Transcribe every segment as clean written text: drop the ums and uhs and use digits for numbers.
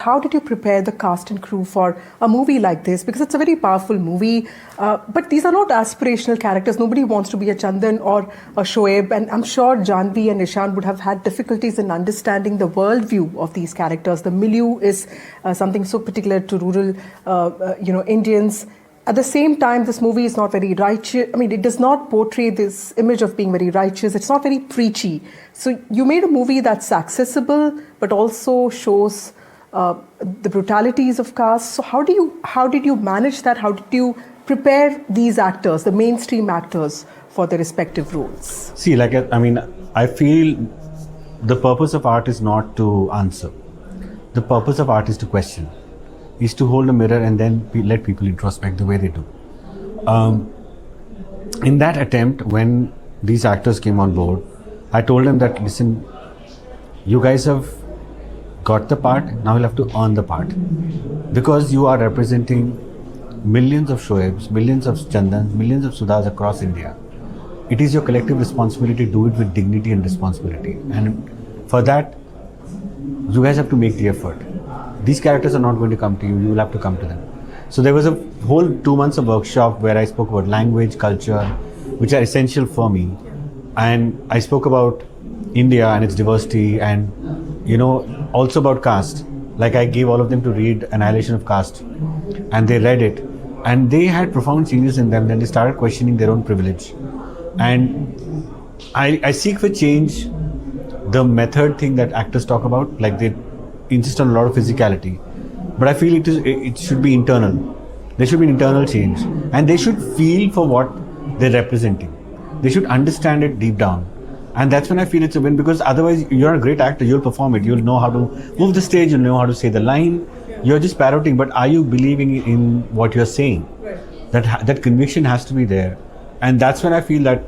How did you prepare the cast and crew for a movie like this? Because it's a very powerful movie, but these are not aspirational characters. Nobody wants to be a Chandan or a Shoaib, and I'm sure Janvi and Ishan would have had difficulties in understanding the worldview of these characters. The milieu is something so particular to rural, Indians. At the same time, this movie is not very righteous. I mean, it does not portray this image of being very righteous. It's not very preachy. So you made a movie that's accessible, but also shows the brutalities of caste. So how did you manage that? How did you prepare these actors, the mainstream actors, for their respective roles? See, I feel the purpose of art is not to answer. The purpose of art is to question, is to hold a mirror and then let people introspect the way they do. In that attempt, when these actors came on board, I told them that, listen, you guys have got the part, now you'll have to earn the part. Because you are representing millions of Shoaibs, millions of Chandans, millions of Sudhas across India. It is your collective responsibility to do it with dignity and responsibility. And for that, you guys have to make the effort. These characters are not going to come to you, you will have to come to them. So there was a whole 2 months of workshop where I spoke about language, culture, which are essential for me. And I spoke about India and its diversity, and also about caste. Like, I gave all of them to read Annihilation of Caste, and they read it, and they had profound changes in them. Then they started questioning their own privilege. And I seek for change the method thing that actors talk about, like they insist on a lot of physicality, but I feel it should be internal. There should be an internal change, and they should feel for what they're representing. They should understand it deep down. And that's when I feel it's a win, because otherwise you're a great actor, you'll perform it, you'll know how to move the stage, you'll know how to say the line, you're just parroting, but are you believing in what you're saying? That conviction has to be there. And that's when I feel that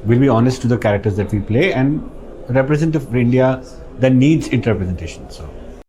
we'll be honest to the characters that we play and represent of India that needs its representation. So